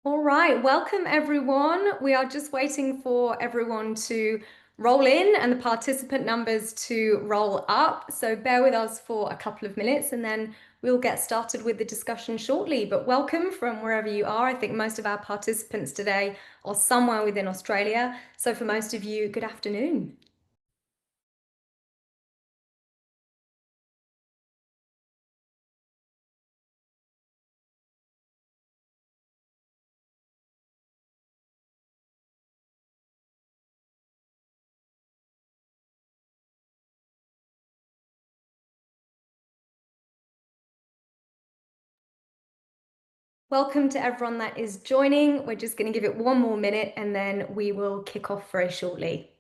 All right, welcome everyone. We are just waiting for everyone to roll in and the participant numbers to roll up. So bear with us for a couple of minutes and then we'll get started with the discussion shortly. But welcome from wherever you are. I think most of our participants today are somewhere within Australia. So for most of you, good afternoon. Welcome to everyone that is joining. We're just going to give it one more minute and then we will kick off very shortly.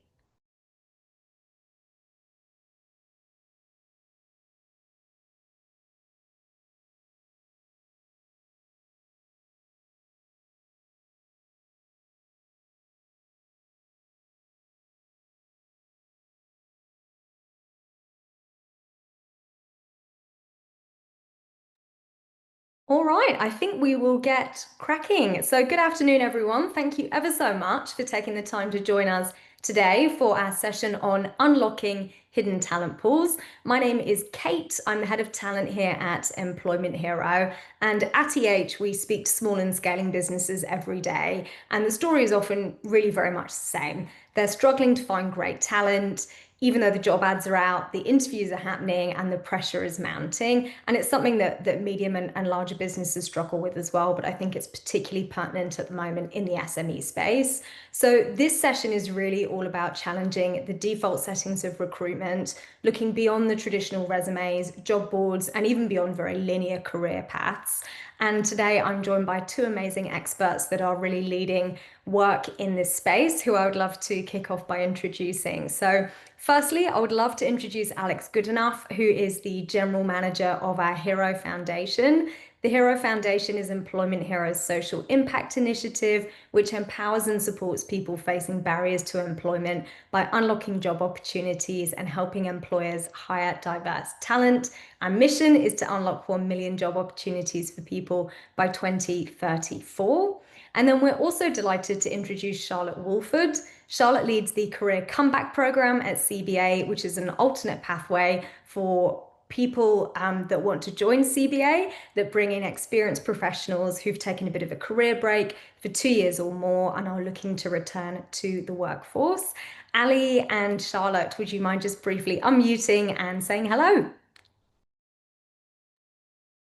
All right, I think we will get cracking. So, good afternoon, everyone. Thank you ever so much for taking the time to join us today for our session on unlocking hidden talent pools. My name is Kate. I'm the head of talent here at Employment Hero. And at EH, we speak to small and scaling businesses every day. And the story is often really very much the same. They're struggling to find great talent even though the job ads are out, the interviews are happening and the pressure is mounting. And it's something that medium and larger businesses struggle with as well, but I think it's particularly pertinent at the moment in the SME space. So this session is really all about challenging the default settings of recruitment, looking beyond the traditional resumes, job boards, and even beyond very linear career paths. And today I'm joined by two amazing experts that are really leading work in this space, who I would love to kick off by introducing. So firstly, I would love to introduce Alex Goodenough, who is the General Manager of our Hero Foundation. The Hero Foundation is Employment Hero's social impact initiative, which empowers and supports people facing barriers to employment by unlocking job opportunities and helping employers hire diverse talent. Our mission is to unlock 1 million job opportunities for people by 2034. And then we're also delighted to introduce Charlotte Woolford. Charlotte leads the Career Comeback Program at CBA, which is an alternate pathway for people that want to join CBA, that bring in experienced professionals who've taken a bit of a career break for 2 years or more and are looking to return to the workforce. Ali and Charlotte, would you mind just briefly unmuting and saying hello?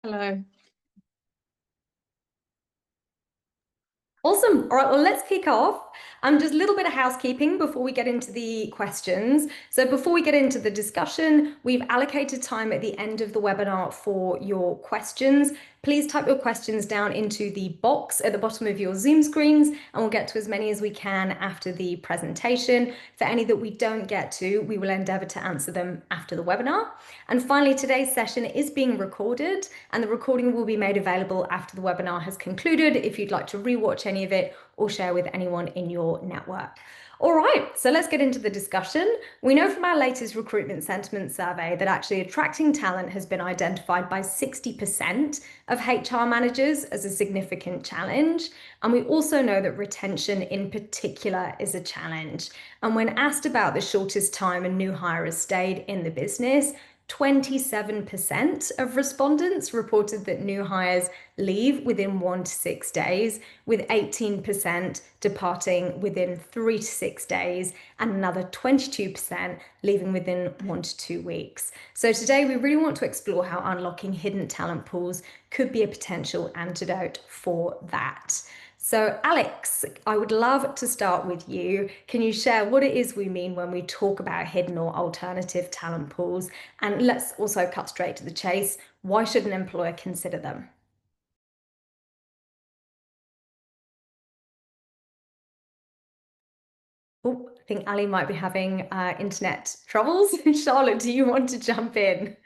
Hello. Awesome. All right, well, let's kick off. Just a little bit of housekeeping before we get into the questions. So before we get into the discussion, we've allocated time at the end of the webinar for your questions. Please type your questions down into the box at the bottom of your Zoom screens, and we'll get to as many as we can after the presentation. For any that we don't get to, we will endeavour to answer them after the webinar. And finally, today's session is being recorded, and the recording will be made available after the webinar has concluded if you'd like to rewatch any of it or share with anyone in your network. All right, so let's get into the discussion. We know from our latest recruitment sentiment survey that actually attracting talent has been identified by 60% of HR managers as a significant challenge. And we also know that retention in particular is a challenge. And when asked about the shortest time a new hire has stayed in the business, 27% of respondents reported that new hires leave within 1 to 6 days, with 18% departing within 3 to 6 days, and another 22% leaving within 1 to 2 weeks. So today we really want to explore how unlocking hidden talent pools could be a potential antidote for that. So, Alex, I would love to start with you. Can you share what it is we mean when we talk about hidden or alternative talent pools? And let's also cut straight to the chase. Why should an employer consider them? Oh, I think Ali might be having internet troubles. Charlotte, do you want to jump in?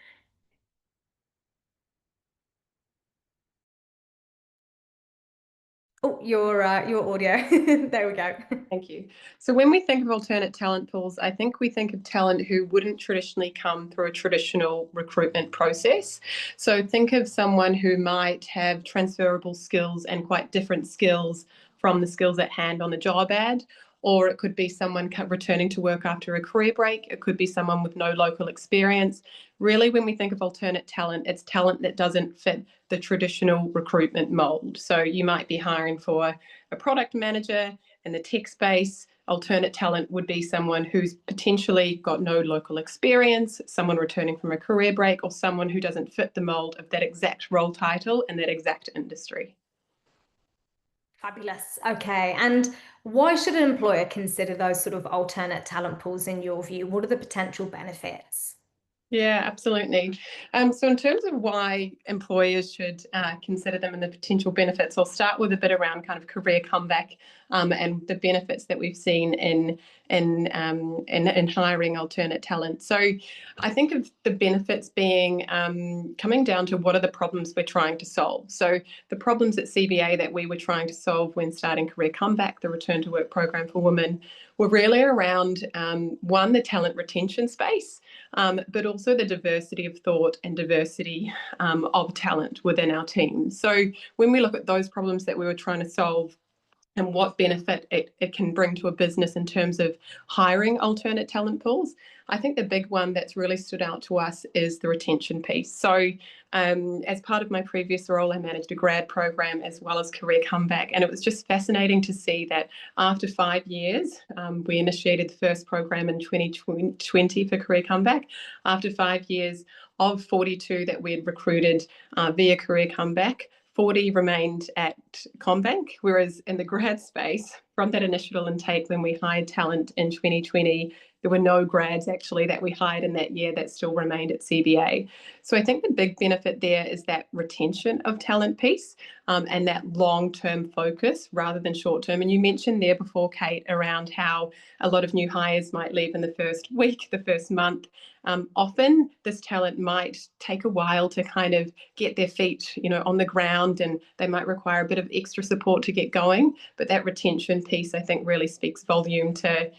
Oh, your audio. There we go. Thank you. So when we think of alternate talent pools, I think we think of talent who wouldn't traditionally come through a traditional recruitment process. So think of someone who might have transferable skills and quite different skills from the skills at hand on the job ad. Or it could be someone returning to work after a career break. It could be someone with no local experience. Really, when we think of alternate talent, it's talent that doesn't fit the traditional recruitment mold. So you might be hiring for a product manager in the tech space. Alternate talent would be someone who's potentially got no local experience, someone returning from a career break, or someone who doesn't fit the mold of that exact role title in that exact industry. Fabulous. Okay. And why should an employer consider those sort of alternate talent pools in your view? What are the potential benefits? Yeah, absolutely. So, in terms of why employers should consider them and the potential benefits, I'll start with a bit around kind of career comeback and the benefits that we've seen in hiring alternate talent. So, I think of the benefits being coming down to what are the problems we're trying to solve. So, the problems at CBA that we were trying to solve when starting career comeback, the return to work program for women, were really around one, the talent retention space but also the diversity of thought and diversity of talent within our team. So when we look at those problems that we were trying to solve, and what benefit it can bring to a business in terms of hiring alternate talent pools. I think the big one that's really stood out to us is the retention piece. So, as part of my previous role, I managed a grad program as well as career comeback, and it was just fascinating to see that after 5 years, we initiated the first program in 2020 for career comeback. After 5 years, of 42 that we had recruited via career comeback, 40 remained at CommBank, whereas in the grad space, from that initial intake when we hired talent in 2020, there were no grads actually that we hired in that year that still remained at CBA. So I think the big benefit there is that retention of talent piece and that long-term focus rather than short-term. And you mentioned there before, Kate, around how a lot of new hires might leave in the first week, the first month. Often this talent might take a while to kind of get their feet, on the ground, and they might require a bit of extra support to get going. But that retention piece, I think, really speaks volume to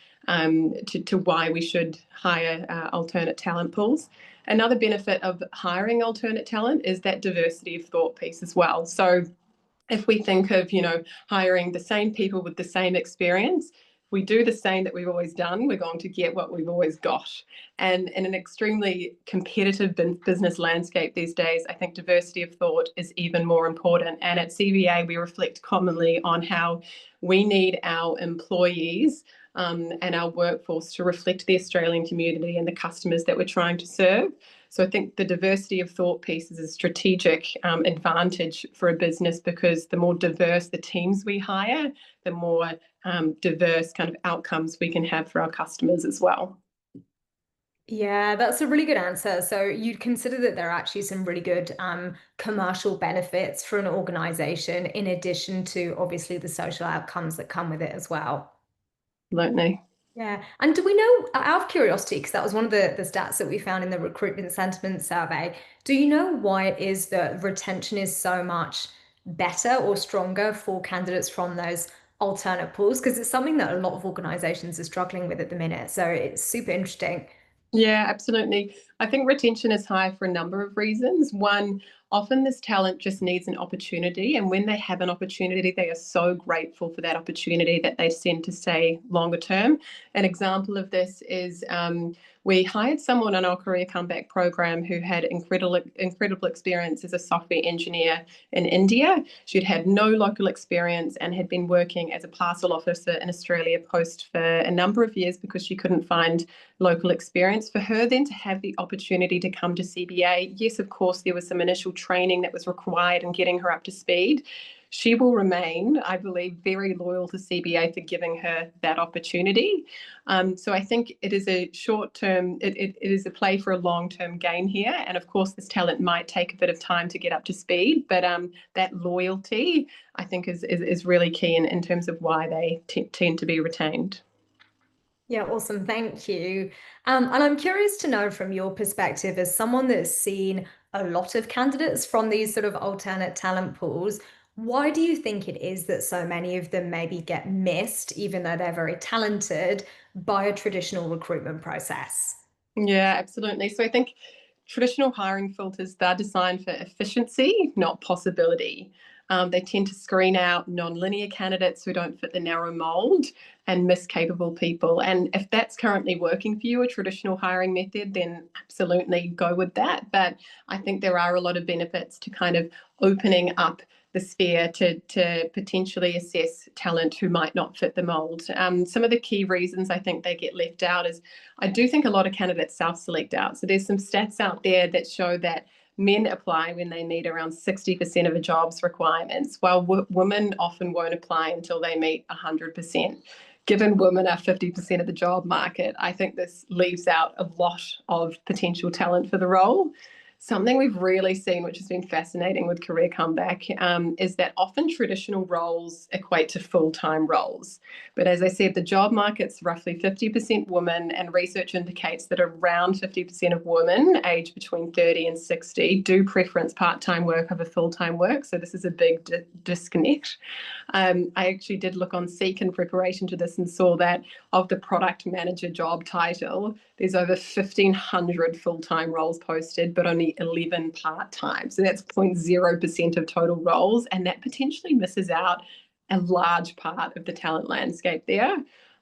why we should hire alternate talent pools. Another benefit of hiring alternate talent is that diversity of thought piece as well. So if we think of, hiring the same people with the same experience, we do the same that we've always done, we're going to get what we've always got. And in an extremely competitive business landscape these days, I think diversity of thought is even more important. And at CBA, we reflect commonly on how we need our employees and our workforce to reflect the Australian community and the customers that we're trying to serve. So I think the diversity of thought piece is a strategic advantage for a business, because the more diverse the teams we hire, the more diverse kind of outcomes we can have for our customers as well. Yeah, that's a really good answer. So you'd consider that there are actually some really good commercial benefits for an organization in addition to obviously the social outcomes that come with it as well. Absolutely. Yeah. And do we know, out of curiosity, because that was one of the stats that we found in the recruitment sentiment survey, do you know why it is that retention is so much better or stronger for candidates from those alternate pools? Because it's something that a lot of organizations are struggling with at the minute. So it's super interesting. Yeah, absolutely. I think retention is high for a number of reasons. One, often this talent just needs an opportunity. And when they have an opportunity, they are so grateful for that opportunity that they tend to stay longer term. An example of this is we hired someone on our career comeback program who had incredible experience as a software engineer in India. She'd had no local experience and had been working as a parcel officer in Australia Post for a number of years because she couldn't find local experience. For her then to have the opportunity to come to CBA, yes, of course, there was some initial training that was required in getting her up to speed. She will remain, I believe, very loyal to CBA for giving her that opportunity. So I think it is a short term, it is a play for a long term gain here. And of course, this talent might take a bit of time to get up to speed, but that loyalty, I think, is really key in terms of why they tend to be retained. Yeah, awesome. Thank you. And I'm curious to know from your perspective, as someone that's seen a lot of candidates from these sort of alternate talent pools, Why do you think it is that so many of them maybe get missed, even though they're very talented, by a traditional recruitment process? Yeah, absolutely. So I think traditional hiring filters, they're designed for efficiency, not possibility. They tend to screen out non-linear candidates who don't fit the narrow mold and miss capable people. And if that's currently working for you, a traditional hiring method, then absolutely go with that. But I think there are a lot of benefits to kind of opening up the sphere to potentially assess talent who might not fit the mold. Some of the key reasons I think they get left out is I do think a lot of candidates self-select out. So there's some stats out there that show that men apply when they meet around 60% of a job's requirements, while women often won't apply until they meet 100%. Given women are 50% of the job market, I think this leaves out a lot of potential talent for the role. Something we've really seen, which has been fascinating with Career Comeback, is that often traditional roles equate to full-time roles. But as I said, the job market's roughly 50% women, and research indicates that around 50% of women aged between 30 and 60 do preference part-time work over full-time work. So this is a big disconnect. I actually did look on Seek in preparation to this and saw that of the product manager job title, there's over 1,500 full-time roles posted, but only 11 part-time. So that's 0.0% of total roles, and that potentially misses out a large part of the talent landscape there.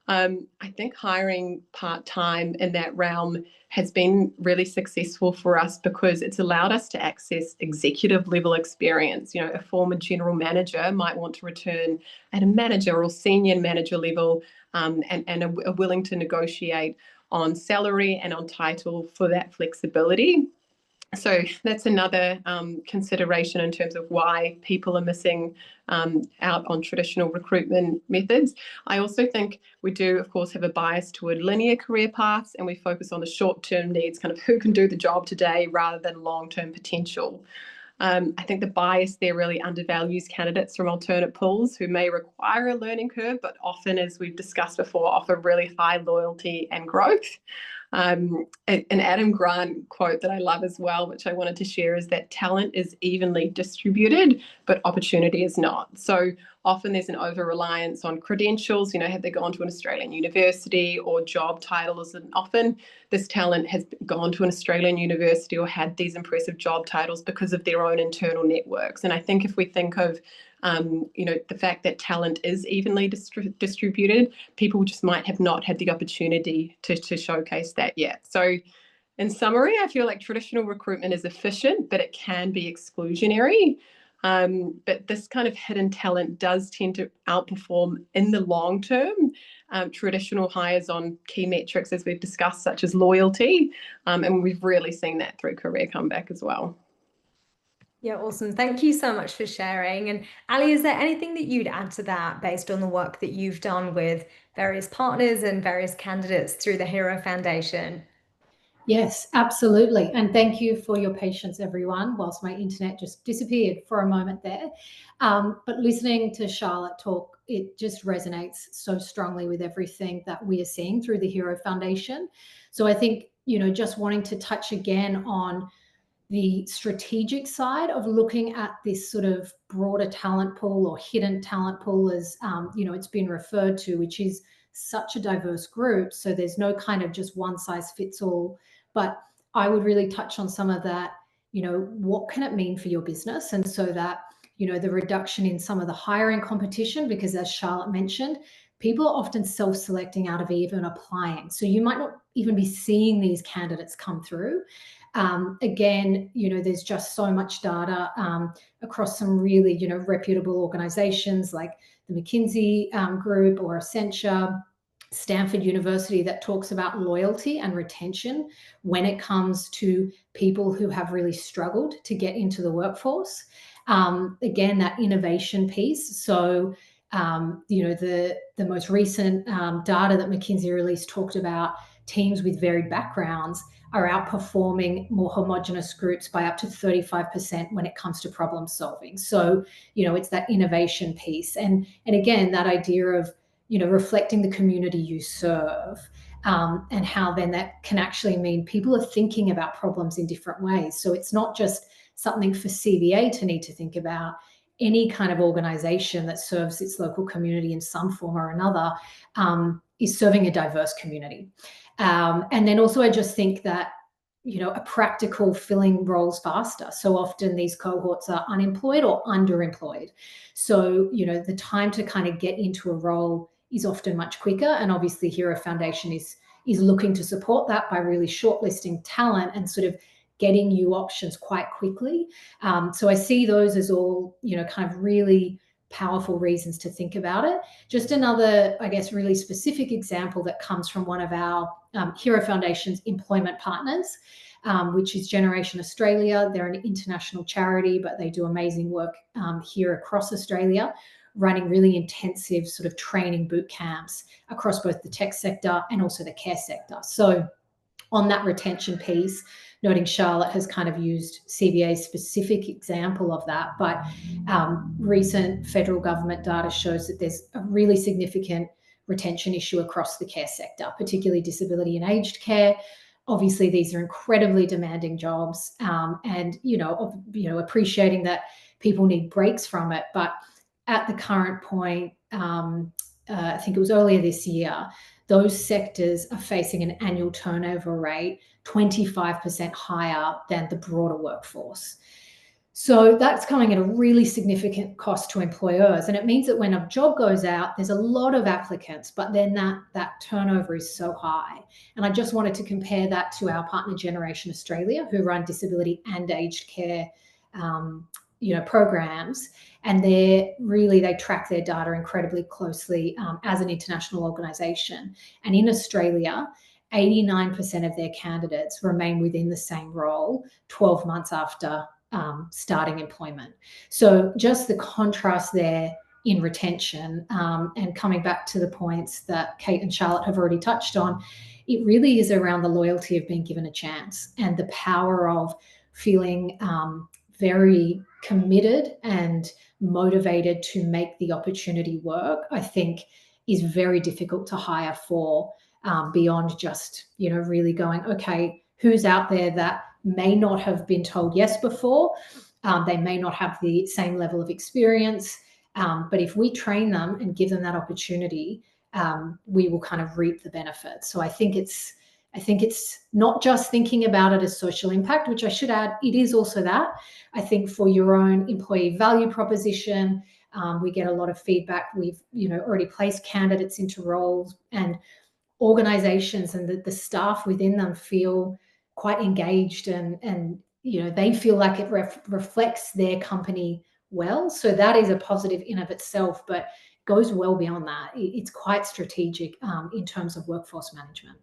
I think hiring part-time in that realm has been really successful for us because it's allowed us to access executive level experience. You know, a former general manager might want to return at a manager or senior manager level, and are willing to negotiate on salary and on title for that flexibility. So that's another consideration in terms of why people are missing out on traditional recruitment methods. I also think we do, of course, have a bias toward linear career paths, and we focus on the short-term needs, kind of who can do the job today rather than long-term potential. I think the bias there really undervalues candidates from alternate pools who may require a learning curve, but often, as we've discussed before, offer really high loyalty and growth. An Adam Grant quote that I love as well, which I wanted to share, is that talent is evenly distributed, but opportunity is not. So often there's an over-reliance on credentials, you know, have they gone to an Australian university, or job titles, and often this talent has gone to an Australian university or had these impressive job titles because of their own internal networks. And I think if we think of the fact that talent is evenly distributed, people just might have not had the opportunity to showcase that yet. So in summary, I feel like traditional recruitment is efficient, but it can be exclusionary. But this kind of hidden talent does tend to outperform in the long term traditional hires on key metrics, as we've discussed, such as loyalty. And we've really seen that through Career Comeback as well. Yeah, awesome. Thank you so much for sharing. And Ali, is there anything that you'd add to that based on the work that you've done with various partners and various candidates through the Hero Foundation? Yes, absolutely. And thank you for your patience, everyone, whilst my internet just disappeared for a moment there. But listening to Charlotte talk, it just resonates so strongly with everything that we are seeing through the Hero Foundation. So I think, just wanting to touch again on the strategic side of looking at this sort of broader talent pool, or hidden talent pool, as it's been referred to, which is such a diverse group. So there's no kind of just one size fits all. But I would really touch on some of that, what can it mean for your business? And so that, the reduction in some of the hiring competition, because as Charlotte mentioned, people are often self-selecting out of even applying. So you might not even be seeing these candidates come through. Again, there's just so much data across some really, reputable organizations like the McKinsey group or Accenture, Stanford University, that talks about loyalty and retention when it comes to people who have really struggled to get into the workforce. Again, that innovation piece. So, the most recent data that McKinsey released talked about teams with varied backgrounds are outperforming more homogenous groups by up to 35% when it comes to problem solving. So, it's that innovation piece. And again, that idea of, reflecting the community you serve, and how then that can actually mean people are thinking about problems in different ways. So it's not just something for CVA to need to think about. any kind of organization that serves its local community in some form or another is serving a diverse community. And then also I just think that, a practical filling roles faster. So often these cohorts are unemployed or underemployed. So, the time to kind of get into a role is often much quicker. And obviously Hero Foundation is looking to support that by really shortlisting talent and sort of getting you options quite quickly. So I see those as all, kind of really powerful reasons to think about it. Just another, I guess, really specific example that comes from one of our Hero Foundation's employment partners, which is Generation Australia. They're an international charity, but they do amazing work here across Australia, running really intensive sort of training boot camps across both the tech sector and also the care sector. So on that retention piece, noting Charlotte has kind of used CBA's specific example of that, but recent federal government data shows that there's a really significant retention issue across the care sector, particularly disability and aged care. Obviously, these are incredibly demanding jobs, and appreciating that people need breaks from it. But at the current point, I think it was earlier this year, those sectors are facing an annual turnover rate 25% higher than the broader workforce. So that's coming at a really significant cost to employers. And it means that when a job goes out, there's a lot of applicants, but then that turnover is so high. And I just wanted to compare that to our partner Generation Australia, who run disability and aged care programs. And they track their data incredibly closely as an international organization. And in Australia, 89% of their candidates remain within the same role 12 months after starting employment. So just the contrast there in retention, and coming back to the points that Kate and Charlotte have already touched on, it really is around the loyalty of being given a chance and the power of feeling very committed and motivated to make the opportunity work, I think is very difficult to hire for, beyond just, really going, okay, who's out there that may not have been told yes before. They may not have the same level of experience, but if we train them and give them that opportunity, we will kind of reap the benefits. So I think it's not just thinking about it as social impact, which I should add, it is also that. I think for your own employee value proposition, we get a lot of feedback. We've, already placed candidates into roles, and organizations and the staff within them feel quite engaged, and they feel like it reflects their company well. So that is a positive in of itself, but goes well beyond that. It's quite strategic in terms of workforce management.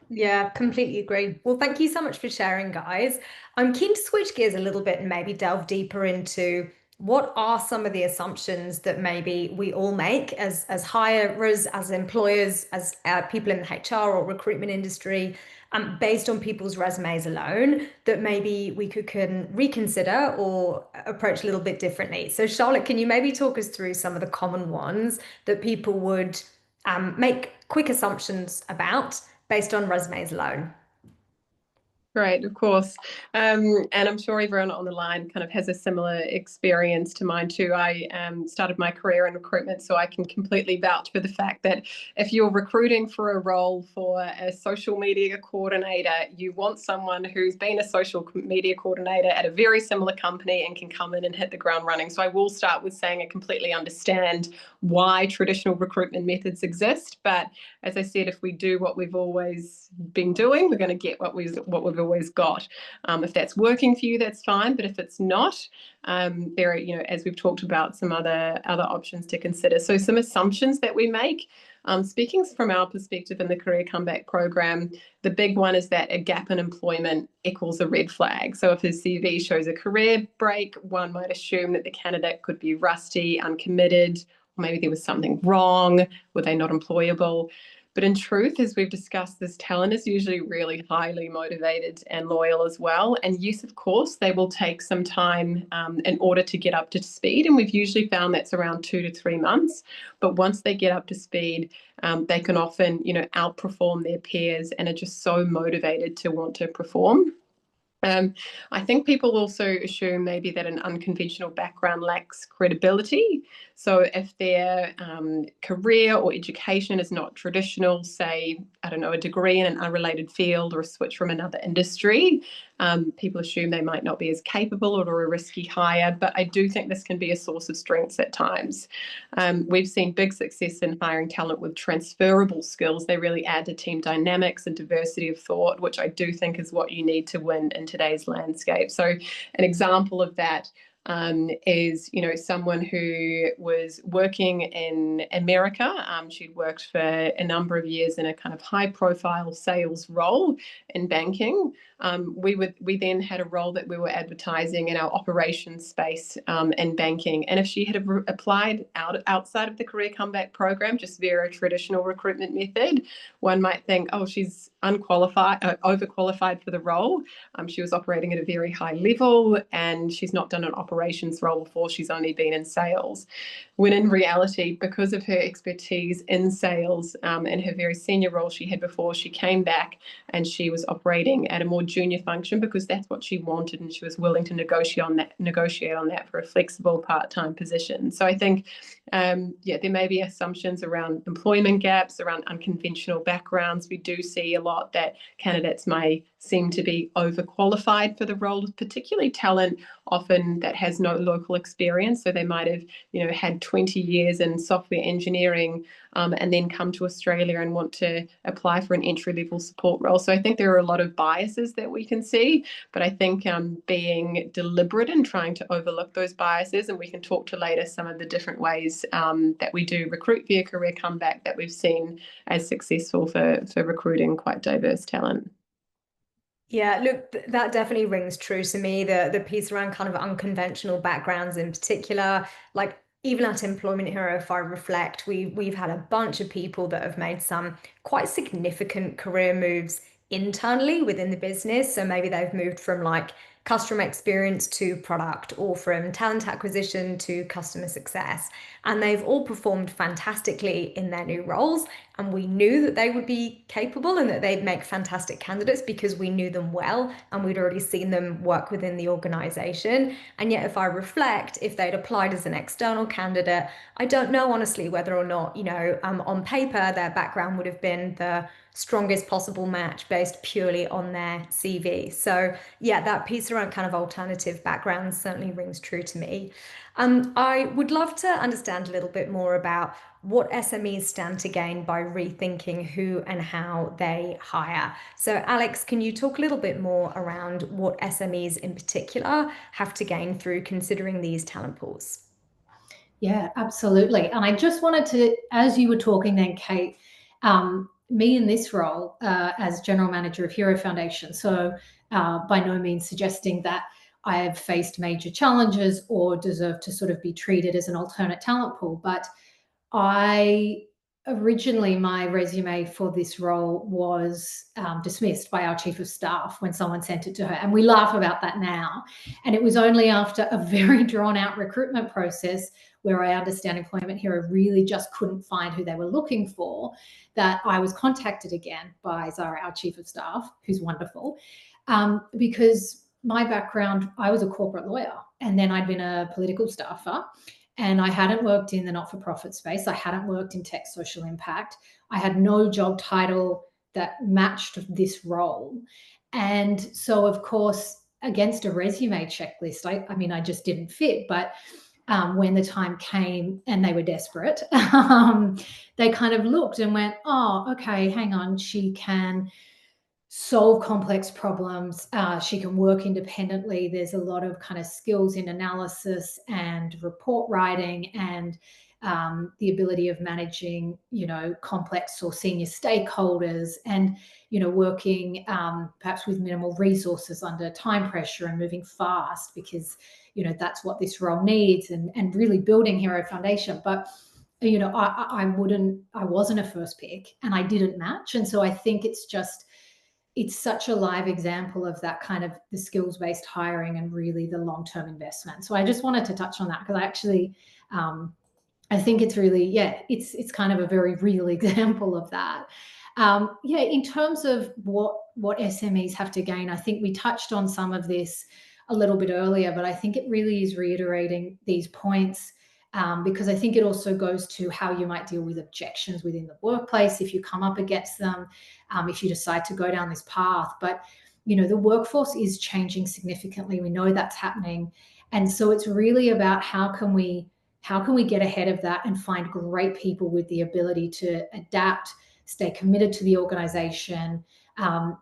Yeah, completely agree. Well, thank you so much for sharing, guys. I'm keen to switch gears a little bit and maybe delve deeper into what are some of the assumptions that maybe we all make as hirers, as employers, as people in the HR or recruitment industry, based on people's resumes alone, that maybe we can reconsider or approach a little bit differently. So Charlotte, can you maybe talk us through some of the common ones that people would make quick assumptions about based on resumes alone? Great, of course. And I'm sure everyone on the line kind of has a similar experience to mine too. I started my career in recruitment, so I can completely vouch for the fact that if you're recruiting for a role for a social media coordinator, you want someone who's been a social media coordinator at a very similar company and can come in and hit the ground running. So I will start with saying I completely understand why traditional recruitment methods exist. But as I said, if we do what we've always been doing, we're going to get what we've always got. If that's working for you, that's fine. But if it's not, there are, as we've talked about, some other options to consider. So some assumptions that we make. Speaking from our perspective in the Career Comeback program, the big one is that a gap in employment equals a red flag. So if his CV shows a career break, one might assume that the candidate could be rusty, uncommitted, or maybe there was something wrong. Were they not employable? But in truth, as we've discussed, this talent is usually really highly motivated and loyal as well. And yes, of course, they will take some time in order to get up to speed. And we've usually found that's around 2 to 3 months. But once they get up to speed, they can often, outperform their peers and are just so motivated to want to perform. I think people also assume maybe that an unconventional background lacks credibility. So if their career or education is not traditional, say, I don't know, a degree in an unrelated field or a switch from another industry, people assume they might not be as capable or a risky hire. But I do think this can be a source of strengths at times. We've seen big success in hiring talent with transferable skills. They really add to team dynamics and diversity of thought, which I do think is what you need to win in today's landscape. So an example of that is, someone who was working in America. She'd worked for a number of years in a kind of high-profile sales role in banking. We then had a role that we were advertising in our operations space in banking. And if she had applied outside of the Career Comeback program, just via a traditional recruitment method, one might think, oh, she's overqualified for the role. She was operating at a very high level and she's not done an operations role before. She's only been in sales. When in reality, because of her expertise in sales and her very senior role she had before, she came back and she was operating at a more junior function because that's what she wanted, and she was willing to negotiate on that for a flexible part-time position. So I think, there may be assumptions around employment gaps, around unconventional backgrounds. We do see a lot that candidates may seem to be overqualified for the role, particularly talent often that has no local experience. So they might have, had 20 years in software engineering and then come to Australia and want to apply for an entry-level support role. So I think there are a lot of biases that we can see, but I think being deliberate in trying to overlook those biases, and we can talk to later some of the different ways that we do recruit via Career Comeback that we've seen as successful for recruiting quite diverse talent. Yeah, look, that definitely rings true to me. The piece around kind of unconventional backgrounds in particular, like even at Employment Hero, if I reflect, we've had a bunch of people that have made some quite significant career moves internally within the business. So maybe they've moved from like customer experience to product, or from talent acquisition to customer success. And they've all performed fantastically in their new roles. And we knew that they would be capable and that they'd make fantastic candidates because we knew them well and we'd already seen them work within the organization. And yet, if I reflect, if they'd applied as an external candidate, I don't know honestly whether or not, on paper, their background would have been the strongest possible match based purely on their CV. So yeah, that piece around kind of alternative backgrounds certainly rings true to me. I would love to understand a little bit more about what SMEs stand to gain by rethinking who and how they hire. So Alex, can you talk a little bit more around what SMEs in particular have to gain through considering these talent pools? Yeah, absolutely. And I just wanted to, as you were talking then, Kate, me in this role as General Manager of Hero Foundation, so by no means suggesting that I have faced major challenges or deserve to sort of be treated as an alternate talent pool, but originally my resume for this role was dismissed by our Chief of Staff when someone sent it to her. And we laugh about that now. And it was only after a very drawn out recruitment process, where I understand Employment Hero really just couldn't find who they were looking for, that I was contacted again by Zara, our Chief of Staff, who's wonderful, because my background, I was a corporate lawyer and then I'd been a political staffer. And I hadn't worked in the not-for-profit space. I hadn't worked in tech social impact. I had no job title that matched this role. And so, of course, against a resume checklist, I just didn't fit. But when the time came and they were desperate, they kind of looked and went, oh, okay, hang on, she can solve complex problems. She can work independently. There's a lot of kind of skills in analysis and report writing and the ability of managing, complex or senior stakeholders and, working perhaps with minimal resources under time pressure and moving fast because, that's what this role needs and really building Hero Foundation. But I wasn't a first pick and I didn't match. And so I think it's such a live example of that kind of the skills-based hiring and really the long-term investment. So I just wanted to touch on that because I actually, I think it's really, it's kind of a very real example of that. Yeah, in terms of what SMEs have to gain, I think we touched on some of this a little bit earlier, but I think it really is reiterating these points, because I think it also goes to how you might deal with objections within the workplace if you come up against them, if you decide to go down this path. But the workforce is changing significantly. We know that's happening, and so it's really about how can we get ahead of that and find great people with the ability to adapt, stay committed to the organization, and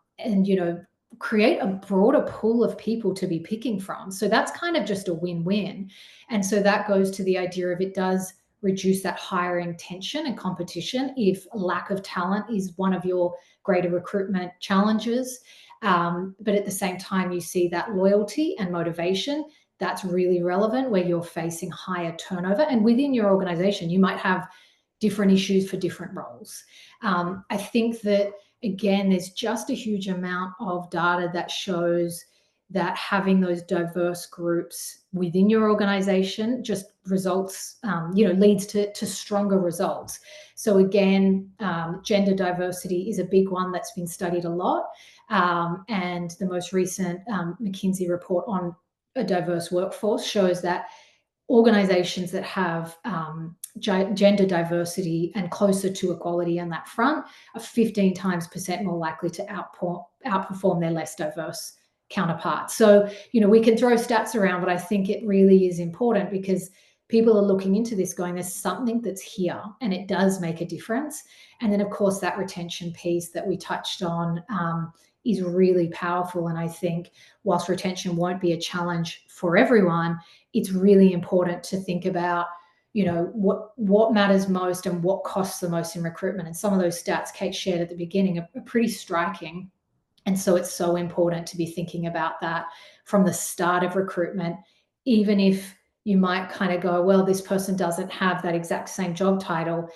create a broader pool of people to be picking from. So that's kind of just a win-win. And so that goes to the idea of, it does reduce that hiring tension and competition if lack of talent is one of your greater recruitment challenges. But at the same time, you see that loyalty and motivation. That's really relevant where you're facing higher turnover. And within your organization, you might have different issues for different roles. I think that, again, there's just a huge amount of data that shows that having those diverse groups within your organization just results, leads to stronger results. So again, gender diversity is a big one that's been studied a lot. And the most recent McKinsey report on a diverse workforce shows that organizations that have gender diversity and closer to equality on that front are 15 times percent more likely to outperform their less diverse counterparts. So, we can throw stats around, but I think it really is important because people are looking into this going, there's something that's here and it does make a difference. And then, of course, that retention piece that we touched on is really powerful. And I think whilst retention won't be a challenge for everyone, it's really important to think about, what matters most and what costs the most in recruitment. And some of those stats Kate shared at the beginning are pretty striking. And so it's so important to be thinking about that from the start of recruitment, even if you might kind of go, well, this person doesn't have that exact same job title.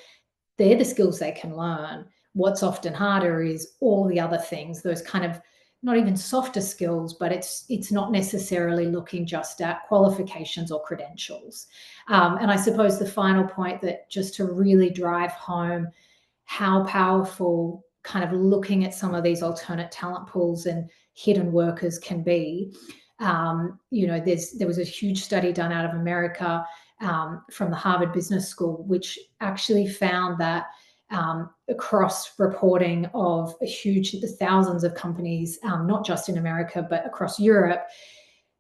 They're the skills they can learn. What's often harder is all the other things, those kind of not even softer skills, but it's not necessarily looking just at qualifications or credentials. And I suppose the final point, that just to really drive home how powerful kind of looking at some of these alternate talent pools and hidden workers can be. There was a huge study done out of America from the Harvard Business School, which actually found that across reporting of the thousands of companies, not just in America, but across Europe,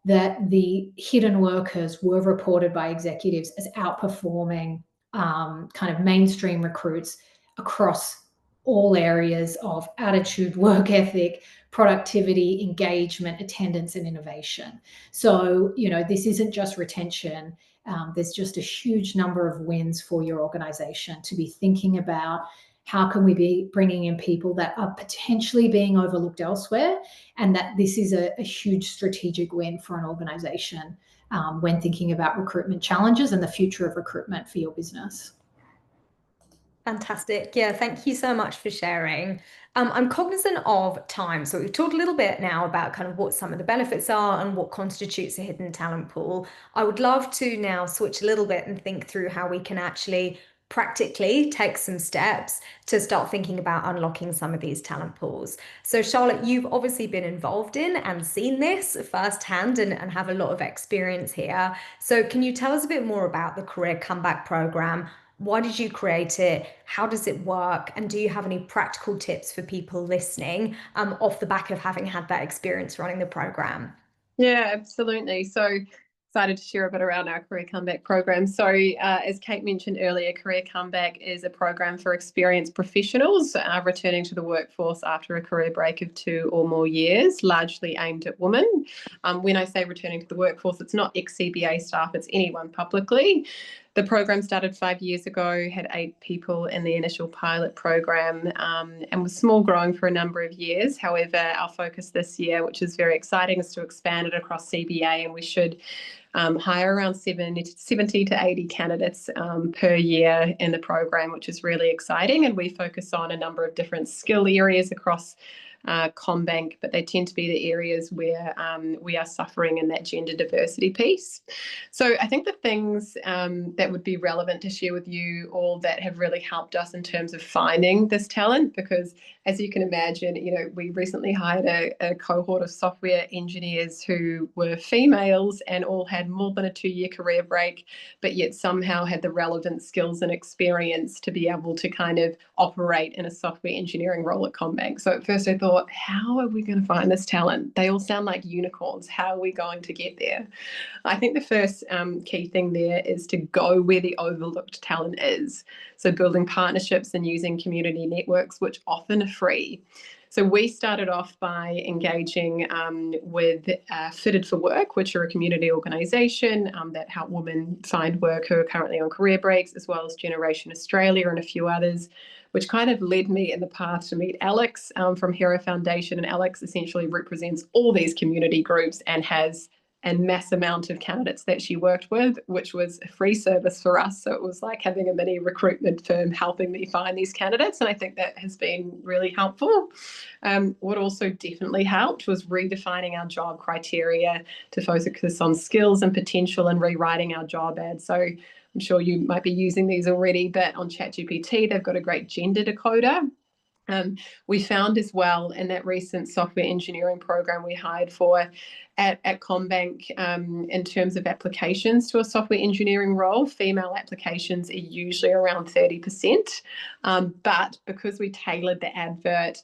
that the hidden workers were reported by executives as outperforming kind of mainstream recruits across all areas of attitude, work ethic, productivity, engagement, attendance, and innovation. So, this isn't just retention. There's just a huge number of wins for your organization to be thinking about. How can we be bringing in people that are potentially being overlooked elsewhere? And that this is a huge strategic win for an organization when thinking about recruitment challenges and the future of recruitment for your business. Fantastic. Yeah, thank you so much for sharing. I'm cognizant of time. So we've talked a little bit now about kind of what some of the benefits are and what constitutes a hidden talent pool. I would love to now switch a little bit and think through how we can actually practically take some steps to start thinking about unlocking some of these talent pools. So Charlotte, you've obviously been involved in and seen this firsthand and have a lot of experience here. So can you tell us a bit more about the Career Comeback Program? Why did you create it? How does it work? And do you have any practical tips for people listening off the back of having had that experience running the program? Yeah, absolutely. So excited to share a bit around our Career Comeback program. So as Kate mentioned earlier, Career Comeback is a program for experienced professionals returning to the workforce after a career break of 2 or more years, largely aimed at women. When I say returning to the workforce, it's not ex-CBA staff, it's anyone publicly. The program started 5 years ago, had 8 people in the initial pilot program, and was small growing for a number of years. However, our focus this year, which is very exciting, is to expand it across CBA, and we should hire around 70 to 80 candidates per year in the program, which is really exciting. And we focus on a number of different skill areas across CommBank, but they tend to be the areas where we are suffering in that gender diversity piece. So I think the things that would be relevant to share with you all that have really helped us in terms of finding this talent, because as you can imagine, we recently hired a cohort of software engineers who were females and all had more than a 2-year career break, but yet somehow had the relevant skills and experience to be able to kind of operate in a software engineering role at CommBank. So at first I thought, how are we going to find this talent? They all sound like unicorns. How are we going to get there? I think the first key thing there is to go where the overlooked talent is. So building partnerships and using community networks, which often are free. So we started off by engaging with Fitted for Work, which are a community organisation that help women find work who are currently on career breaks, as well as Generation Australia and a few others, which kind of led me in the path to meet Alex from Hero Foundation. And Alex essentially represents all these community groups and has a mass amount of candidates that she worked with, which was a free service for us. So it was like having a mini recruitment firm helping me find these candidates. And I think that has been really helpful. What also definitely helped was redefining our job criteria to focus on skills and potential and rewriting our job ads. So I'm sure you might be using these already, but on ChatGPT, they've got a great gender decoder. We found as well in that recent software engineering program we hired for at CommBank, in terms of applications to a software engineering role, female applications are usually around 30%. But because we tailored the advert,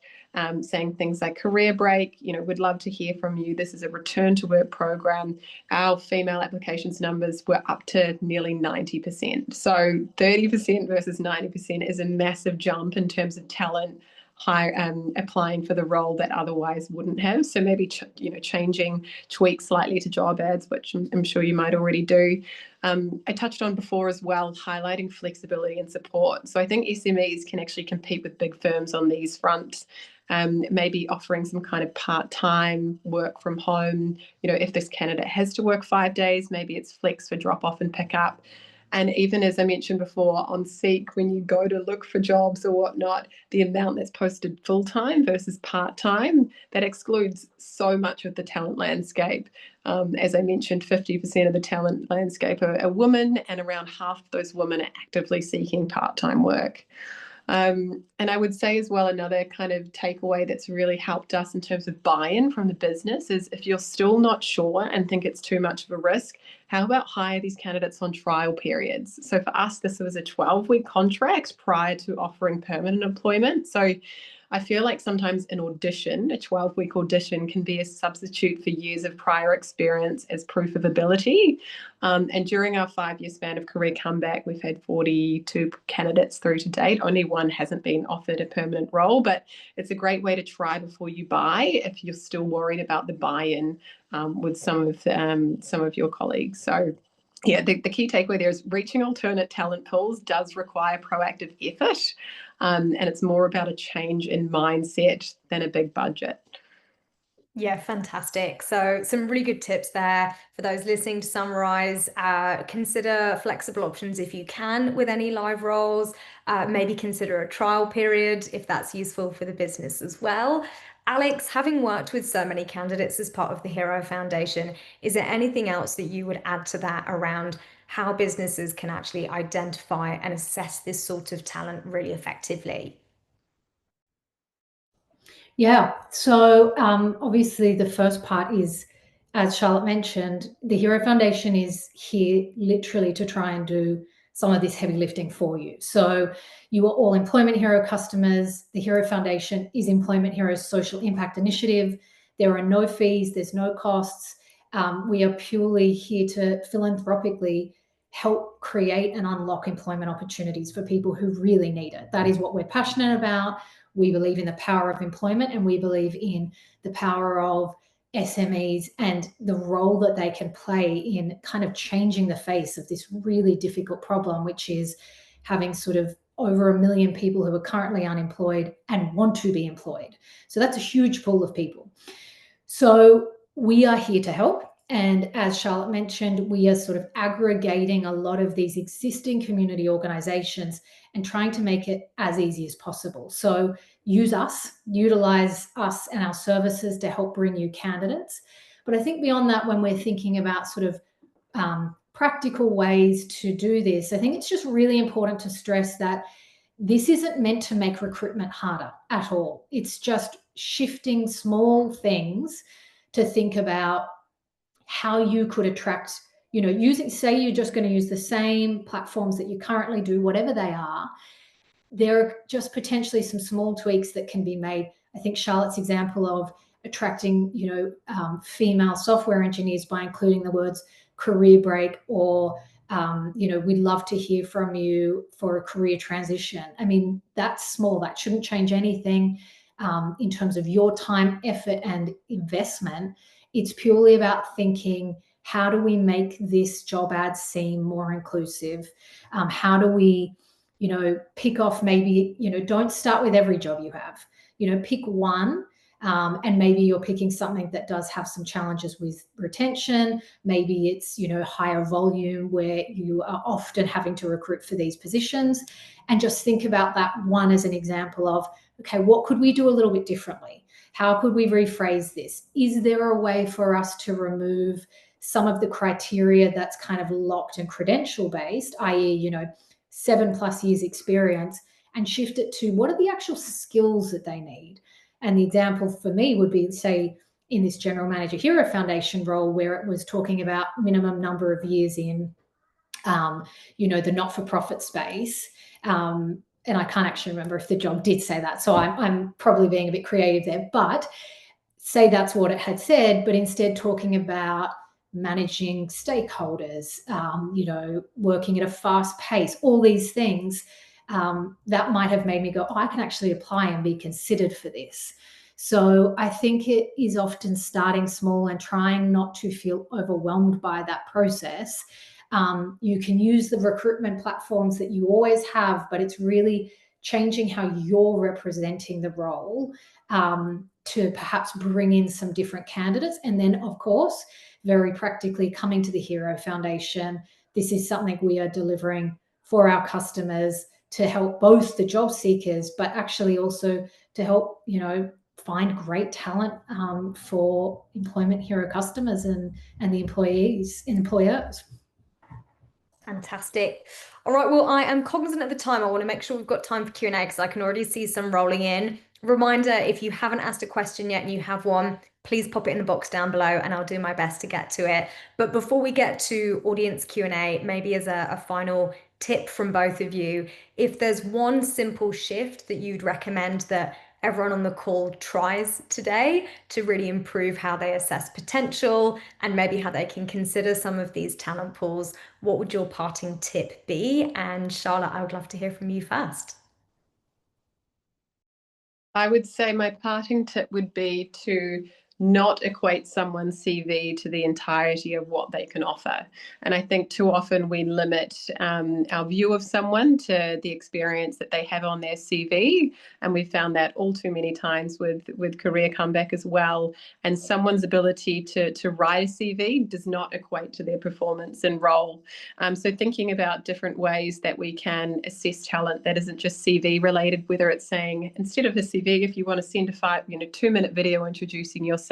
saying things like career break, we'd love to hear from you. This is a return to work program. Our female applications numbers were up to nearly 90%. So 30% versus 90% is a massive jump in terms of talent applying for the role that otherwise wouldn't have. So maybe tweak slightly to job ads, which I'm sure you might already do. I touched on before as well, highlighting flexibility and support. So I think SMEs can actually compete with big firms on these fronts. Maybe offering some kind of part-time work from home. If this candidate has to work 5 days, maybe it's flex for drop off and pick up. And even as I mentioned before, on Seek, when you go to look for jobs or whatnot, the amount that's posted full-time versus part-time, that excludes so much of the talent landscape. As I mentioned, 50% of the talent landscape are women, and around half of those women are actively seeking part-time work. And I would say as well, another kind of takeaway that's really helped us in terms of buy-in from the business is if you're still not sure and think it's too much of a risk, how about hire these candidates on trial periods? So for us, this was a 12-week contract prior to offering permanent employment. So I feel like sometimes an audition, a 12-week audition, can be a substitute for years of prior experience as proof of ability. And during our 5-year span of Career Comeback, we've had 42 candidates through to date. Only one hasn't been offered a permanent role, but it's a great way to try before you buy if you're still worried about the buy-in with some of your colleagues. So yeah, the key takeaway there is reaching alternate talent pools does require proactive effort, and it's more about a change in mindset than a big budget. Yeah, fantastic. So some really good tips there for those listening. To summarize, consider flexible options if you can with any live roles. Maybe consider a trial period if that's useful for the business as well. Alex, having worked with so many candidates as part of the Hero Foundation, is there anything else that you would add to that around how businesses can actually identify and assess this sort of talent really effectively? Yeah, so obviously the first part is, as Charlotte mentioned, the Hero Foundation is here literally to try and do some of this heavy lifting for you. So you are all Employment Hero customers. The Hero Foundation is Employment Hero's social impact initiative. There are no fees, there's no costs. We are purely here to philanthropically help create and unlock employment opportunities for people who really need it. That is what we're passionate about. We believe in the power of employment, and we believe in the power of SMEs and the role that they can play in kind of changing the face of this really difficult problem, which is having sort of over 1 million people who are currently unemployed and want to be employed. So that's a huge pool of people. So we are here to help. And as Charlotte mentioned, we are sort of aggregating a lot of these existing community organizations and trying to make it as easy as possible. So utilize us and our services to help bring you candidates. But I think beyond that, when we're thinking about sort of practical ways to do this, I think it's just really important to stress that this isn't meant to make recruitment harder at all. It's just shifting small things to think about how you could attract, say you're just going to use the same platforms that you currently do, whatever they are. There are just potentially some small tweaks that can be made. I think Charlotte's example of attracting, female software engineers by including the words career break or, we'd love to hear from you for a career transition. I mean, that's small. That shouldn't change anything in terms of your time, effort, and investment. It's purely about thinking, how do we make this job ad seem more inclusive? How do we, pick off maybe, don't start with every job you have, pick one. And maybe you're picking something that does have some challenges with retention. Maybe it's, higher volume where you are often having to recruit for these positions. And just think about that one as an example of, okay, what could we do a little bit differently? How could we rephrase this? Is there a way for us to remove some of the criteria that's kind of locked and credential based, i.e., 7+ years experience, and shift it to what are the actual skills that they need? And the example for me would be, say, in this General Manager Hero Foundation role, where it was talking about minimum number of years in, the not-for-profit space. And I can't actually remember if the job did say that. So I'm probably being a bit creative there. But say that's what it had said, but instead talking about managing stakeholders, working at a fast pace, all these things. That might have made me go, oh, I can actually apply and be considered for this. So I think it is often starting small and trying not to feel overwhelmed by that process. You can use the recruitment platforms that you always have, but it's really changing how you're representing the role to perhaps bring in some different candidates. And then, of course, very practically coming to the Hero Foundation, this is something we are delivering for our customers to help both the job seekers, but actually also to help, find great talent for Employment Hero customers and the employers. Fantastic. All right, well, I am cognizant of the time. I want to make sure we've got time for Q&A because I can already see some rolling in. Reminder, if you haven't asked a question yet and you have one, please pop it in the box down below and I'll do my best to get to it. But before we get to audience Q&A, maybe as a final tip from both of you, if there's one simple shift that you'd recommend that everyone on the call tries today to really improve how they assess potential and maybe how they can consider some of these talent pools, what would your parting tip be? And Charlotte, I would love to hear from you first. I would say my parting tip would be to not equate someone's CV to the entirety of what they can offer. And I think too often we limit our view of someone to the experience that they have on their CV. And we found that all too many times with Career Comeback as well. And someone's ability to write a CV does not equate to their performance and role. So thinking about different ways that we can assess talent that isn't just CV related, whether it's saying, instead of a CV, if you want to send a 2-minute video introducing yourself,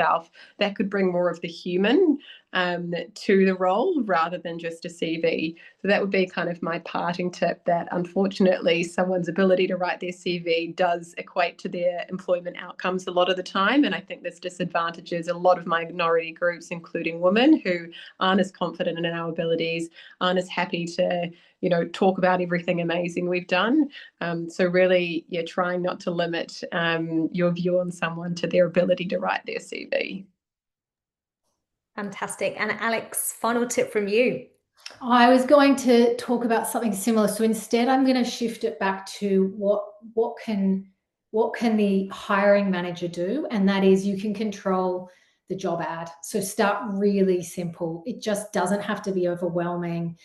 that could bring more of the human to the role rather than just a CV. So that would be kind of my parting tip, that unfortunately someone's ability to write their CV does equate to their employment outcomes a lot of the time. And I think this disadvantages a lot of minority groups, including women, who aren't as confident in our abilities, aren't as happy to talk about everything amazing we've done. So really, trying not to limit your view on someone to their ability to write their CV. Fantastic. And Alex, final tip from you. I was going to talk about something similar. So instead, I'm going to shift it back to what can the hiring manager do? And that is, you can control the job ad. So start really simple. It just doesn't have to be overwhelming.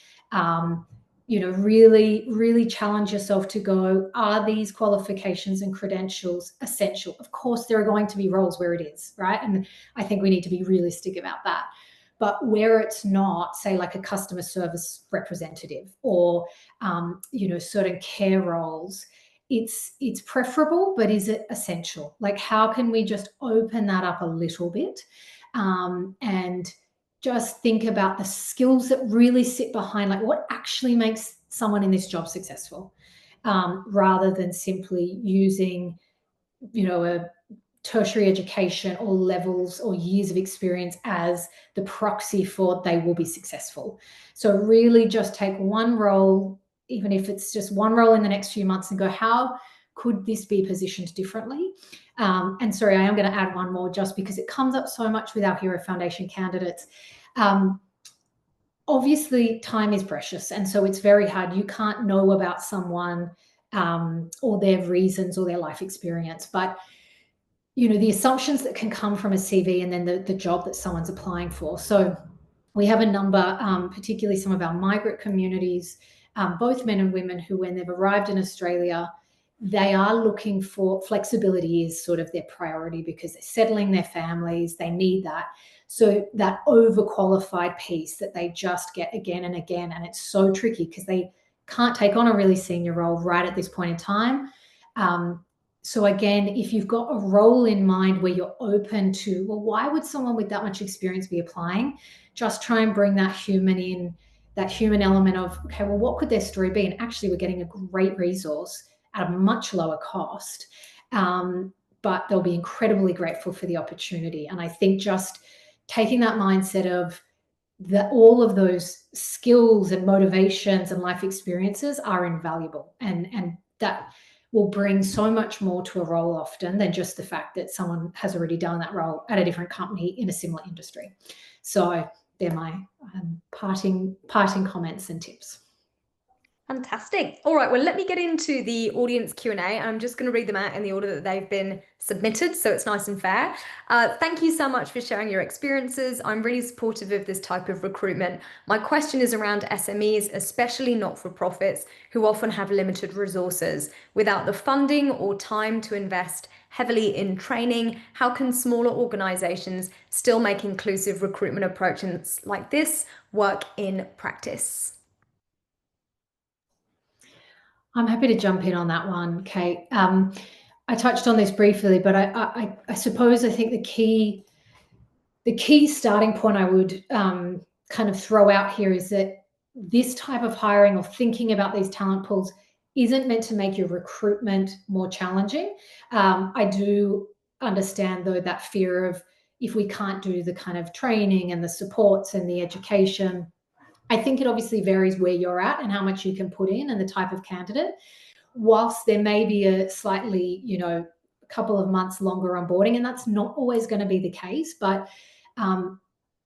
Really, really challenge yourself to go, are these qualifications and credentials essential? Of course, there are going to be roles where it is, right? And I think we need to be realistic about that. But where it's not, say like a customer service representative or, certain care roles, it's preferable, but is it essential? Like, how can we just open that up a little bit, and just think about the skills that really sit behind, like what actually makes someone in this job successful, rather than simply using, a tertiary education or levels or years of experience as the proxy for they will be successful. So really just take one role, even if it's just one role in the next few months, and go, how could this be positioned differently? And sorry, I am going to add one more just because it comes up so much with our Hero Foundation candidates. Obviously, time is precious, and so it's very hard. You can't know about someone or their reasons or their life experience, but the assumptions that can come from a CV and then the job that someone's applying for. So we have a number, particularly some of our migrant communities, both men and women, who when they've arrived in Australia, they are looking for flexibility is sort of their priority because they're settling their families, they need that. So that overqualified piece that they just get again and again, and it's so tricky because they can't take on a really senior role right at this point in time. So again, if you've got a role in mind where you're open to, well, why would someone with that much experience be applying? Just try and bring that human in, that human element of, okay, well, what could their story be? And actually, we're getting a great resource at a much lower cost, but they'll be incredibly grateful for the opportunity. And I think just taking that mindset of that all of those skills and motivations and life experiences are invaluable, and that will bring so much more to a role often than just the fact that someone has already done that role at a different company in a similar industry. So they're my parting comments and tips. Fantastic. All right, well, let me get into the audience Q&A. I'm just going to read them out in the order that they've been submitted, so it's nice and fair. Thank you so much for sharing your experiences. I'm really supportive of this type of recruitment. My question is around SMEs, especially not-for-profits, who often have limited resources. Without the funding or time to invest heavily in training, how can smaller organizations still make inclusive recruitment approaches like this work in practice? I'm happy to jump in on that one, Kate. I touched on this briefly, but I suppose I think the key starting point I would kind of throw out here is that this type of hiring or thinking about these talent pools isn't meant to make your recruitment more challenging. I do understand, though, that fear of if we can't do the kind of training and the supports and the education. I think it obviously varies where you're at and how much you can put in and the type of candidate. Whilst there may be a slightly, a couple of months longer onboarding, and that's not always going to be the case, but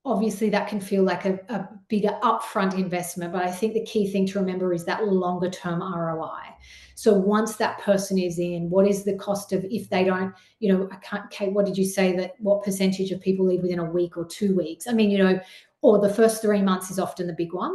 obviously that can feel like a bigger upfront investment. But I think the key thing to remember is that longer term ROI. So once that person is in, what is the cost of if they don't, Kate, what did you say, that what percentage of people leave within a week or 2 weeks? I mean, or the first 3 months is often the big one.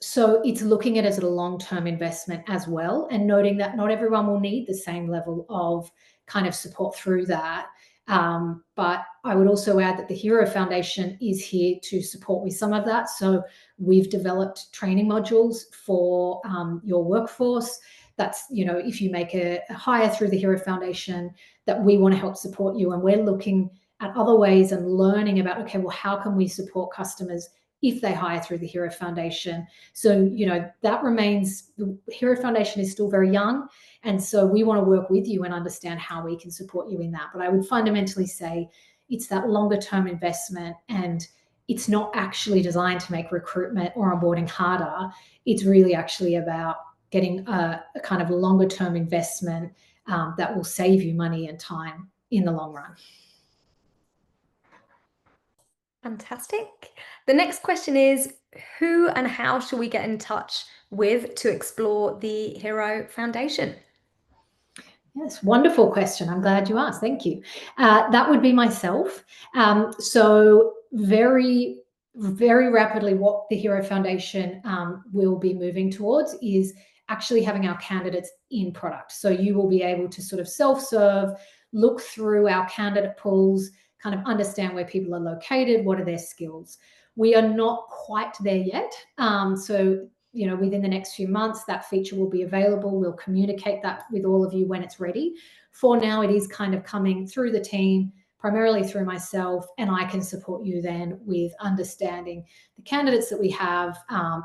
So it's looking at it as a long-term investment as well, and noting that not everyone will need the same level of kind of support through that. But I would also add that the Hero Foundation is here to support with some of that. So we've developed training modules for your workforce. That's, if you make a hire through the Hero Foundation, that we want to help support you. And we're looking at other ways and learning about, okay, well, how can we support customers if they hire through the Hero Foundation? So, that remains, the Hero Foundation is still very young. And so we want to work with you and understand how we can support you in that. But I would fundamentally say it's that longer term investment, and it's not actually designed to make recruitment or onboarding harder. It's really actually about getting a kind of longer term investment that will save you money and time in the long run. Fantastic. The next question is, who and how should we get in touch with to explore the Hero Foundation? Yes, wonderful question. I'm glad you asked. Thank you. That would be myself. So very, very rapidly, what the Hero Foundation will be moving towards is actually having our candidates in product. So you will be able to sort of self-serve, look through our candidate pools, kind of understand where people are located, what are their skills. We are not quite there yet. So, within the next few months, that feature will be available. We'll communicate that with all of you when it's ready. For now, it is kind of coming through the team, primarily through myself, and I can support you then with understanding the candidates that we have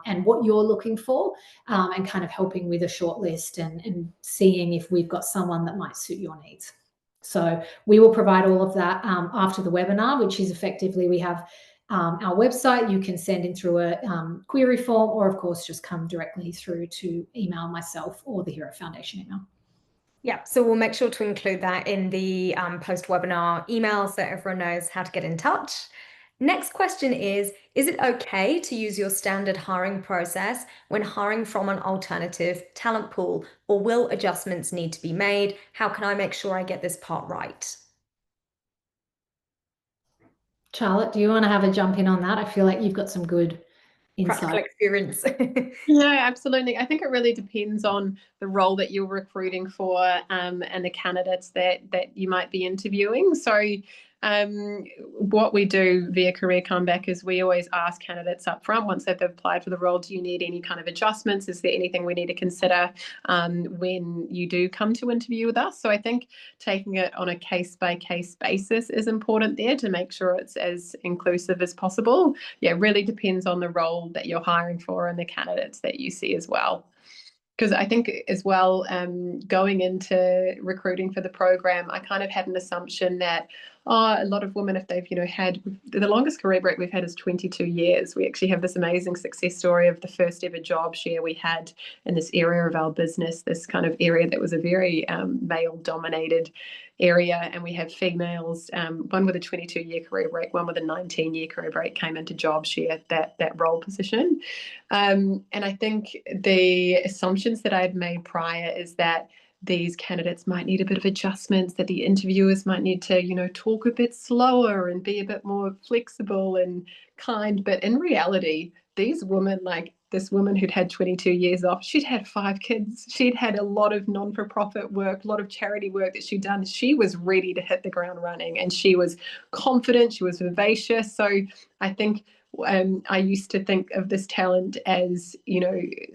and what you're looking for, and kind of helping with a short list and seeing if we've got someone that might suit your needs. So we will provide all of that after the webinar, which is effectively, we have our website. You can send in through a query form, or of course just come directly through to email myself or the Hero Foundation email. Yeah, so we'll make sure to include that in the post-webinar email so everyone knows how to get in touch. Next question is it okay to use your standard hiring process when hiring from an alternative talent pool, or will adjustments need to be made? How can I make sure I get this part right? Charlotte, do you want to have a jump in on that? I feel like you've got some good Practical insight. experience. Yeah, absolutely. I think it really depends on the role that you're recruiting for, and the candidates that you might be interviewing. So what we do via Career Comeback is we always ask candidates up front, once they've applied for the role, do you need any kind of adjustments? Is there anything we need to consider when you do come to interview with us? So I think taking it on a case-by-case basis is important there to make sure it's as inclusive as possible. Yeah, it really depends on the role that you're hiring for and the candidates that you see as well. Because I think as well, going into recruiting for the program, I kind of had an assumption that a lot of women, if they've had the longest career break we've had is 22 years. We actually have this amazing success story of the first ever job share we had in this area of our business, this kind of area that was a very male dominated area, and we have females, one with a 22-year career break, one with a 19-year career break, came into job share that role position. And I think the assumptions that I had made prior is that these candidates might need a bit of adjustments, that the interviewers might need to, talk a bit slower and be a bit more flexible and kind. But in reality, these women, like this woman who'd had 22 years off, she'd had 5 kids. She'd had a lot of non-for-profit work, a lot of charity work that she'd done. She was ready to hit the ground running, and she was confident, she was vivacious. So I think I used to think of this talent as,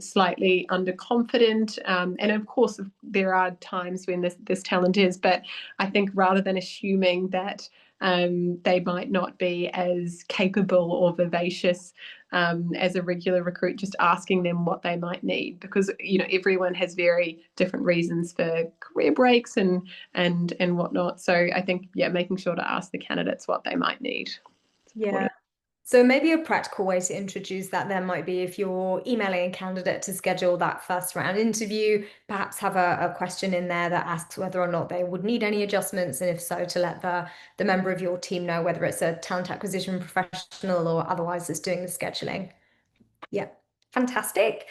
slightly underconfident. And of course, there are times when this talent is, but I think rather than assuming that they might not be as capable or vivacious as a regular recruit, just asking them what they might need, because everyone has very different reasons for career breaks and whatnot. So I think making sure to ask the candidates what they might need. Yeah. So maybe a practical way to introduce that then might be, if you're emailing a candidate to schedule that first round interview, perhaps have a question in there that asks whether or not they would need any adjustments, and if so, to let the member of your team know, whether it's a talent acquisition professional or otherwise that's doing the scheduling. Yeah. Fantastic.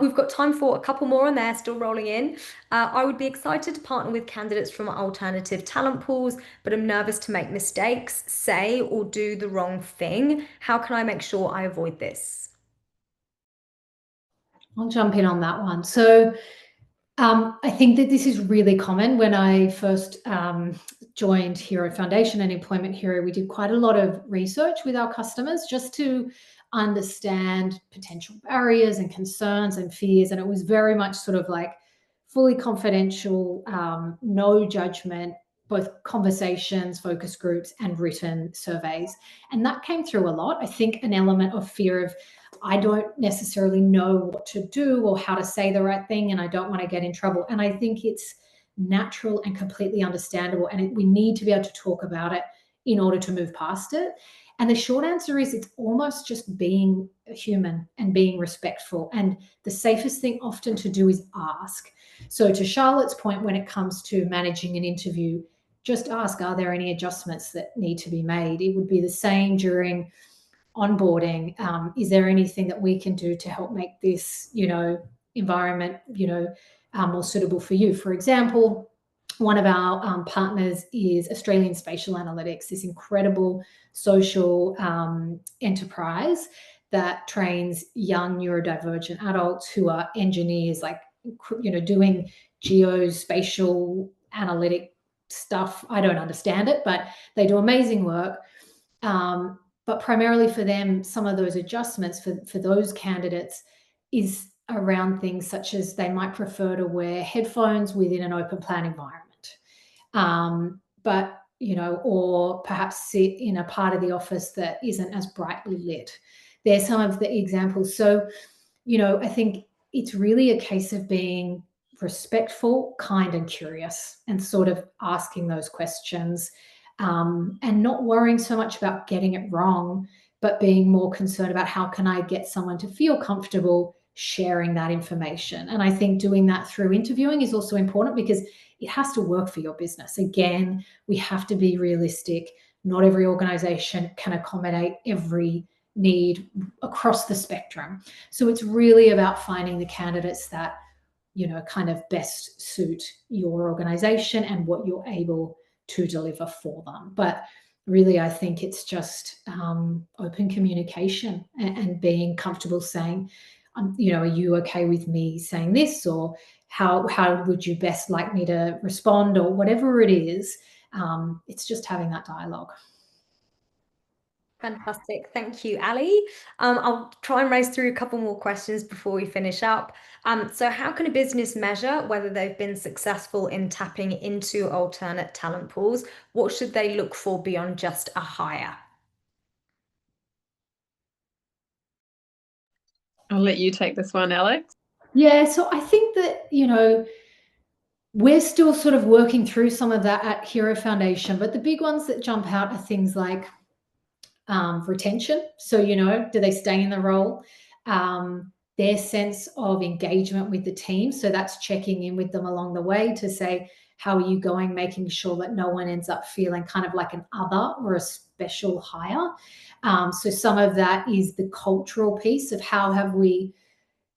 We've got time for a couple more, and they're still rolling in. I would be excited to partner with candidates from alternative talent pools, but I'm nervous to make mistakes, say or do the wrong thing. How can I make sure I avoid this? I'll jump in on that one. So I think that this is really common. When I first joined Hero Foundation and Employment Hero, we did quite a lot of research with our customers just to understand potential barriers and concerns and fears. And it was very much sort of like fully confidential, no judgment, both conversations, focus groups, and written surveys. And that came through a lot. I think an element of fear of, I don't necessarily know what to do or how to say the right thing, and I don't want to get in trouble. And I think it's natural and completely understandable. And we need to be able to talk about it in order to move past it. And the short answer is, it's almost just being a human and being respectful. And the safest thing often to do is ask. So to Charlotte's point, when it comes to managing an interview, just ask, are there any adjustments that need to be made? It would be the same during onboarding. Is there anything that we can do to help make this, environment, more suitable for you? For example, one of our partners is Australian Spatial Analytics, this incredible social enterprise that trains young neurodivergent adults who are engineers, like, doing geospatial analytic stuff. I don't understand it, but they do amazing work. But primarily for them, some of those adjustments for those candidates is around things such as they might prefer to wear headphones within an open plan environment. But, or perhaps sit in a part of the office that isn't as brightly lit. There's some of the examples. So, I think it's really a case of being respectful, kind, and curious, and sort of asking those questions, and not worrying so much about getting it wrong, but being more concerned about how can I get someone to feel comfortable sharing that information. And I think doing that through interviewing is also important because it has to work for your business. Again, we have to be realistic. Not every organization can accommodate every need across the spectrum. So it's really about finding the candidates that, kind of best suit your organization and what you're able to deliver for them. But really, I think it's just open communication and being comfortable saying, are you okay with me saying this? Or how would you best like me to respond? Or whatever it is, it's just having that dialogue. Fantastic. Thank you, Ali. I'll try and race through a couple more questions before we finish up. So how can a business measure whether they've been successful in tapping into alternate talent pools? What should they look for beyond just a hire? I'll let you take this one, Alex. Yeah, so I think that, we're still sort of working through some of that at Hero Foundation, but the big ones that jump out are things like retention. So, do they stay in the role? Their sense of engagement with the team. So that's checking in with them along the way to say, how are you going? Making sure that no one ends up feeling kind of like an other or a special hire. So some of that is the cultural piece of how have we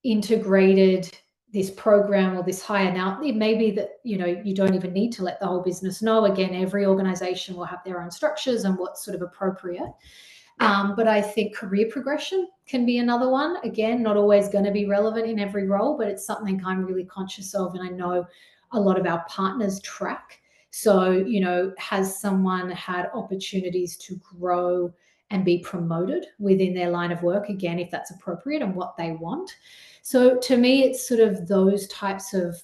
integrated this program or this hire. Now, it may be that, you don't even need to let the whole business know. Again, every organization will have their own structures and what's sort of appropriate. But I think career progression can be another one. Again, not always going to be relevant in every role, but it's something I'm really conscious of. And I know a lot of our partners track. So, has someone had opportunities to grow and be promoted within their line of work? Again, if that's appropriate and what they want. So to me, it's sort of those types of,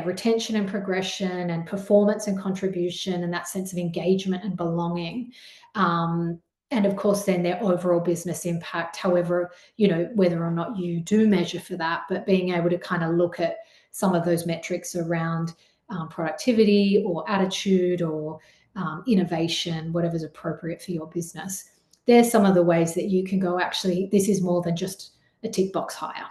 retention and progression and performance and contribution and that sense of engagement and belonging. And of course, then their overall business impact, however, whether or not you do measure for that, but being able to kind of look at some of those metrics around productivity or attitude or innovation, whatever's appropriate for your business. There's some of the ways that you can go, actually, this is more than just a tick box hire.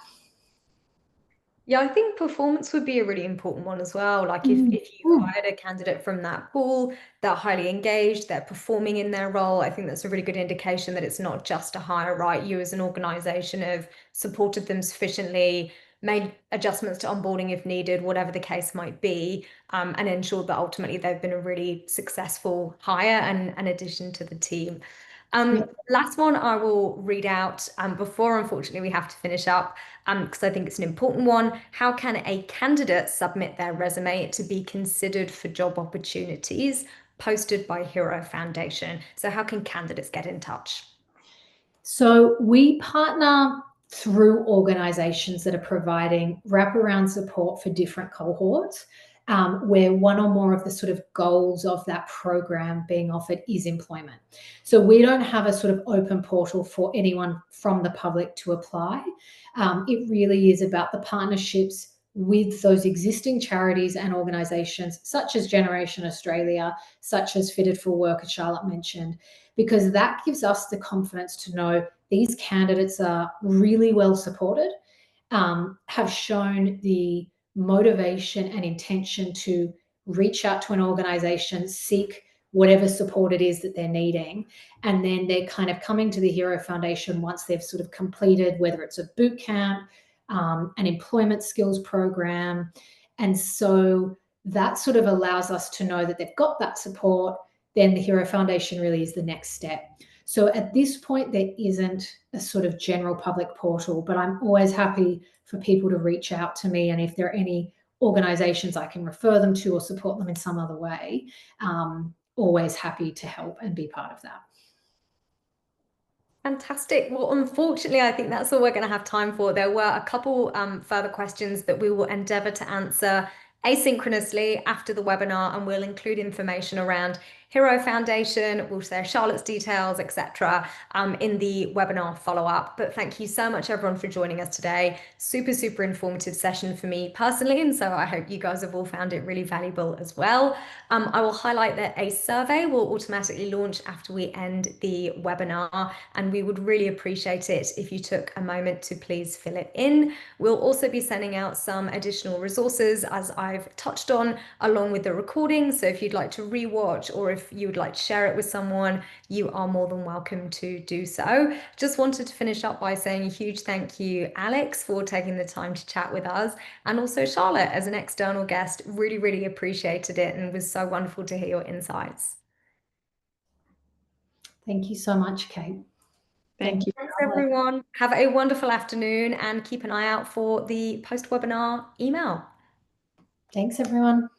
Yeah, I think performance would be a really important one as well. Like if you hired a candidate from that pool, they're highly engaged, they're performing in their role, I think that's a really good indication that it's not just a hire, right? You as an organization have supported them sufficiently, made adjustments to onboarding if needed, whatever the case might be, and ensured that ultimately they've been a really successful hire and an addition to the team. Last one I will read out before, unfortunately, we have to finish up because I think it's an important one. How can a candidate submit their resume to be considered for job opportunities posted by Hero Foundation? So how can candidates get in touch? So we partner through organizations that are providing wraparound support for different cohorts, where one or more of the sort of goals of that program being offered is employment. So we don't have a sort of open portal for anyone from the public to apply. It really is about the partnerships with those existing charities and organizations such as Generation Australia, such as Fitted for Work, as Charlotte mentioned, because that gives us the confidence to know these candidates are really well supported, have shown the motivation and intention to reach out to an organization, seek whatever support it is that they're needing. And then they're kind of coming to the Hero Foundation once they've sort of completed, whether it's a boot camp, an employment skills program. And so that sort of allows us to know that they've got that support. Then the Hero Foundation really is the next step. So at this point, there isn't a sort of general public portal, but I'm always happy for people to reach out to me. And if there are any organisations I can refer them to or support them in some other way, always happy to help and be part of that. Fantastic. Well, unfortunately, I think that's all we're going to have time for. There were a couple further questions that we will endeavour to answer asynchronously after the webinar, and we'll include information around Hero Foundation, we'll share Charlotte's details, etc. In the webinar follow-up. But thank you so much, everyone, for joining us today. Super, super informative session for me personally, and so I hope you guys have all found it really valuable as well. I will highlight that a survey will automatically launch after we end the webinar, and we would really appreciate it if you took a moment to please fill it in. We'll also be sending out some additional resources, as I've touched on, along with the recording. So if you'd like to rewatch, or if you would like to share it with someone, you are more than welcome to do so. Just wanted to finish up by saying a huge thank you, Alex, for taking the time to chat with us, and also Charlotte as an external guest. Really, really appreciated it, and was so wonderful to hear your insights. Thank you so much, Kate. Thank you. Thanks, everyone. Have a wonderful afternoon, and keep an eye out for the post-webinar email. Thanks, everyone.